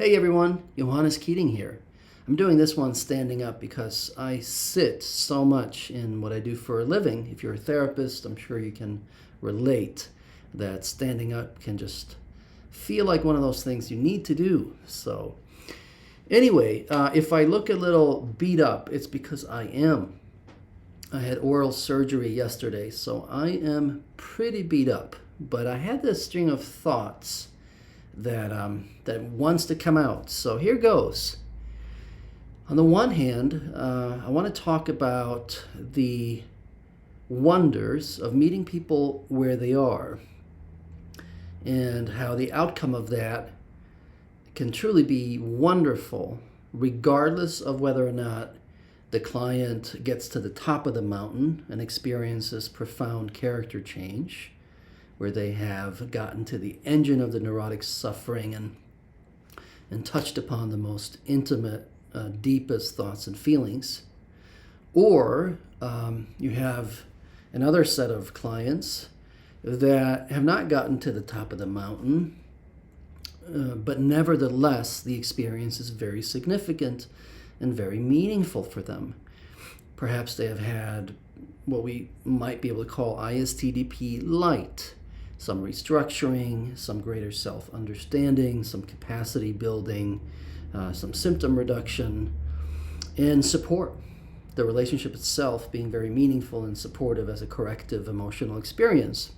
Hey everyone, Johannes Keating here. I'm doing this one standing up because I sit so much in what I do for a living. If you're a therapist, I'm sure you can relate that standing up can just feel like one of those things you need to do. So anyway, if I look a little beat up, it's because I am. I had oral surgery yesterday, so I am pretty beat up. But I had this string of thoughts that wants to come out. So here goes. On the one hand, I want to talk about the wonders of meeting people where they are and how the outcome of that can truly be wonderful, regardless of whether or not the client gets to the top of the mountain and experiences profound character change, where they have gotten to the engine of the neurotic suffering and touched upon the most intimate, deepest thoughts and feelings. Or you have another set of clients that have not gotten to the top of the mountain, but nevertheless the experience is very significant and very meaningful for them. Perhaps they have had what we might be able to call ISTDP-lite, some restructuring, some greater self-understanding, some capacity building, some symptom reduction, and support. The relationship itself being very meaningful and supportive as a corrective emotional experience.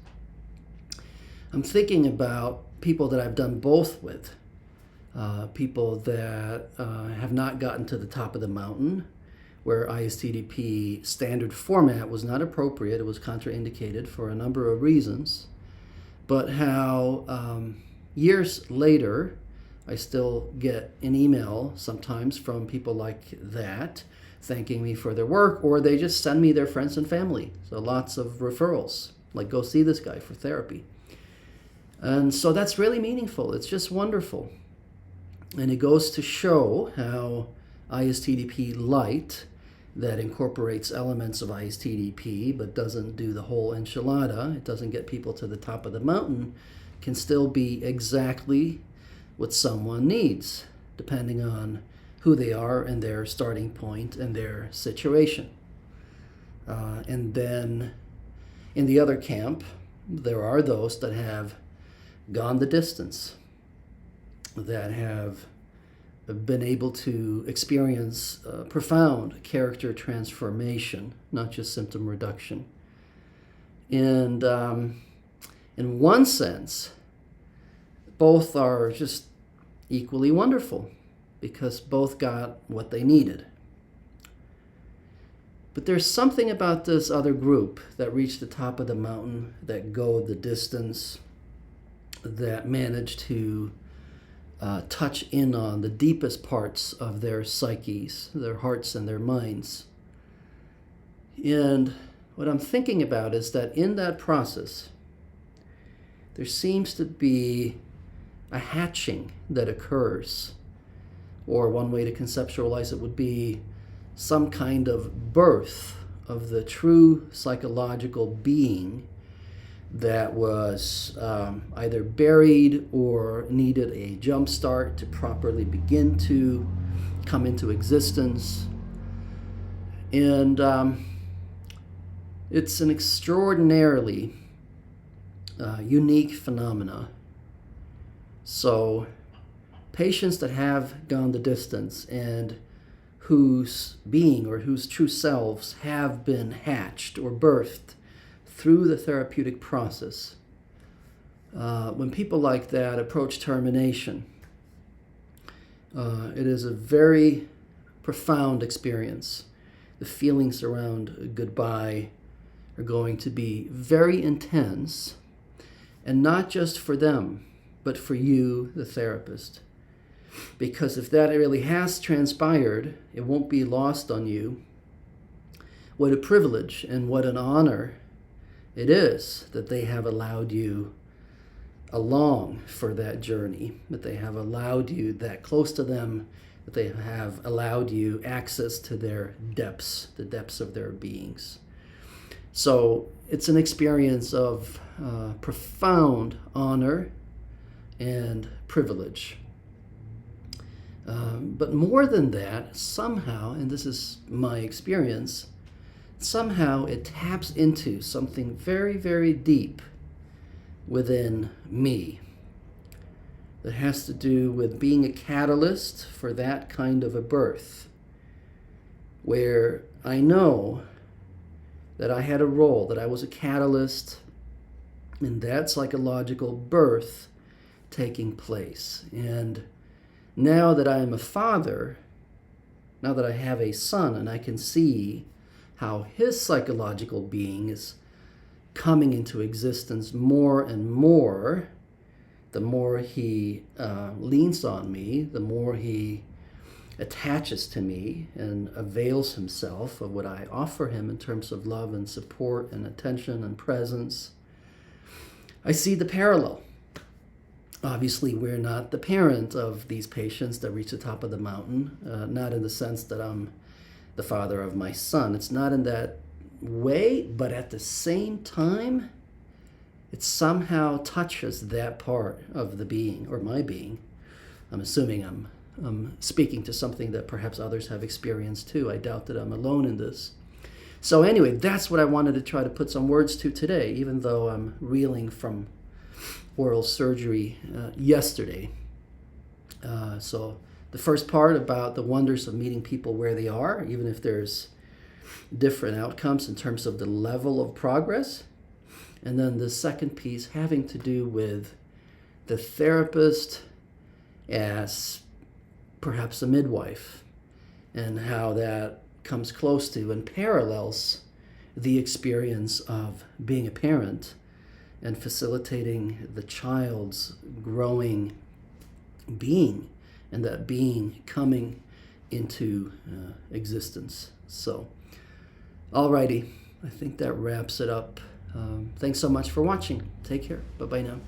I'm thinking about people that I've done both with. People that have not gotten to the top of the mountain, where ISTDP standard format was not appropriate. It was contraindicated for a number of reasons. But how years later, I still get an email sometimes from people like that, thanking me for their work, or they just send me their friends and family. So lots of referrals, like go see this guy for therapy. And so that's really meaningful. It's just wonderful. And it goes to show how ISTDP-lite, that incorporates elements of ISTDP but doesn't do the whole enchilada, it doesn't get people to the top of the mountain, can still be exactly what someone needs, depending on who they are and their starting point and their situation. And then in the other camp, there are those that have gone the distance, that have been able to experience profound character transformation, not just symptom reduction. And in one sense, both are just equally wonderful because both got what they needed. But there's something about this other group that reached the top of the mountain, that go the distance, that managed to touch in on the deepest parts of their psyches, their hearts and their minds. And what I'm thinking about is that in that process, there seems to be a hatching that occurs, or one way to conceptualize it would be some kind of birth of the true psychological being that was either buried or needed a jump start to properly begin to come into existence. And it's an extraordinarily unique phenomena. So patients that have gone the distance and whose being or whose true selves have been hatched or birthed through the therapeutic process, when people like that approach termination, it is a very profound experience. The feelings around goodbye are going to be very intense, and not just for them, but for you, the therapist. Because if that really has transpired, it won't be lost on you what a privilege and what an honor it is that they have allowed you along for that journey, that they have allowed you that close to them, that they have allowed you access to their depths, the depths of their beings. So it's an experience of profound honor and privilege. But more than that, somehow, and this is my experience, somehow it taps into something very, very deep within me that has to do with being a catalyst for that kind of a birth, where I know that I had a role, that I was a catalyst in that psychological birth taking place. And now that I am a father, now that I have a son and I can see how his psychological being is coming into existence more and more, the more he leans on me, the more he attaches to me and avails himself of what I offer him in terms of love and support and attention and presence, I see the parallel. Obviously, we're not the parent of these patients that reach the top of the mountain, not in the sense that I'm the father of my son. It's not in that way, but at the same time, it somehow touches that part of the being, or my being. I'm assuming I'm speaking to something that perhaps others have experienced too. I doubt that I'm alone in this. So anyway, that's what I wanted to try to put some words to today, even though I'm reeling from oral surgery yesterday. So the first part about the wonders of meeting people where they are, even if there's different outcomes in terms of the level of progress. And then the second piece having to do with the therapist as perhaps a midwife, and how that comes close to and parallels the experience of being a parent and facilitating the child's growing being, and that being coming into existence. So, alrighty, I think that wraps it up. Thanks so much for watching. Take care. Bye-bye now.